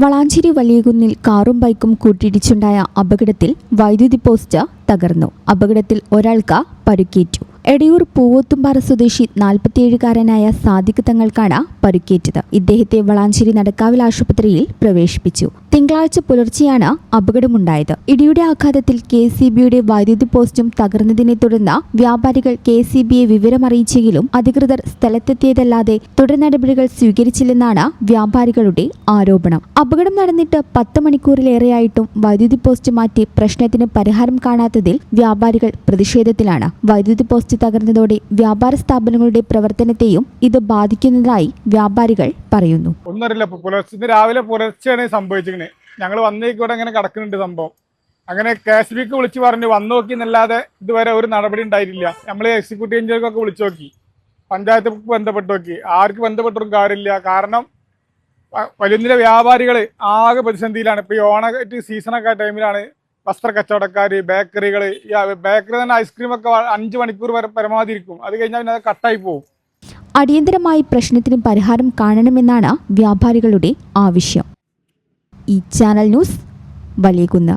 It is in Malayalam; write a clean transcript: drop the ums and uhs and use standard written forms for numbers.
വളാഞ്ചേരി വലിയകുന്നിൽ കാറും ബൈക്കും കൂട്ടിയിടിച്ചുണ്ടായ അപകടത്തിൽ വൈദ്യുതി പോസ്റ്റ് തകർന്നു. അപകടത്തിൽ ഒരാൾക്ക് പരിക്കേറ്റു. എടയൂർ പൂവോത്തുംപാറ സ്വദേശി 47-കാരനായ സാദിഖ് തങ്ങൾക്കാണ് പരിക്കേറ്റത്. ഇദ്ദേഹത്തെ വളാഞ്ചേരി നടക്കാവിൽ ആശുപത്രിയിൽ പ്രവേശിപ്പിച്ചു. തിങ്കളാഴ്ച പുലർച്ചെയാണ് അപകടമുണ്ടായത്. ഇടിയുടെ ആഘാതത്തിൽ KCBയുടെ വൈദ്യുതി പോസ്റ്റും തകർന്നതിനെ തുടർന്ന് വ്യാപാരികൾ KCBയെ വിവരമറിയിച്ചെങ്കിലും അധികൃതർ സ്ഥലത്തെത്തിയതല്ലാതെ തുടർ നടപടികൾ സ്വീകരിച്ചില്ലെന്നാണ് വ്യാപാരികളുടെ ആരോപണം. അപകടം നടന്നിട്ട് 10 മണിക്കൂറിലേറെയായിട്ടും വൈദ്യുതി പോസ്റ്റ് മാറ്റി പ്രശ്നത്തിന് പരിഹാരം കാണാത്തതിൽ വ്യാപാരികൾ പ്രതിഷേധത്തിലാണ്. വൈദ്യുതി പോസ്റ്റ് തകർന്നതോടെ വ്യാപാര സ്ഥാപനങ്ങളുടെ പ്രവർത്തനത്തെയും ഇത് ബാധിക്കുന്നതായി വ്യാപാരികൾ പറയുന്നു. ഒന്നറിയില്ല, രാവിലെ പുലർച്ചെയാണ് സംഭവിച്ചിരിക്കുന്നത്. ഞങ്ങൾ വന്നേക്കൂടെ അങ്ങനെ കിടക്കുന്നുണ്ട് സംഭവം. അങ്ങനെ KCBക്ക് വിളിച്ച് പറഞ്ഞു വന്നു നോക്കി എന്നല്ലാതെ ഇതുവരെ ഒരു നടപടി ഉണ്ടായിട്ടില്ല. നമ്മൾ എക്സിക്യൂട്ടീവ് എഞ്ചിനീയർക്കൊക്കെ വിളിച്ചു നോക്കി, പഞ്ചായത്ത് ബന്ധപ്പെട്ട് നോക്കി, ആർക്ക് ബന്ധപ്പെട്ടൊരു കാര്യമില്ല. കാരണം വലിയ വ്യാപാരികൾ ആകെ പ്രതിസന്ധിയിലാണ്. ഇപ്പോൾ ഈ ഓണ സീസണൊക്കെ ടൈമിലാണ് വസ്ത്ര കച്ചവടക്കാർ, ബേക്കറികൾ, ബേക്കറി തന്നെ ഐസ്ക്രീമൊക്കെ 5 മണിക്കൂർ വരെ പരമാവധി ഇരിക്കും. അത് കഴിഞ്ഞാൽ പിന്നെ അത് കട്ടായി പോകും. അടിയന്തരമായി പ്രശ്നത്തിന് പരിഹാരം കാണണമെന്നാണ് വ്യാപാരികളുടെ ആവശ്യം. ഈ ചാനൽ ന്യൂസ് വലിയകുന്ന്.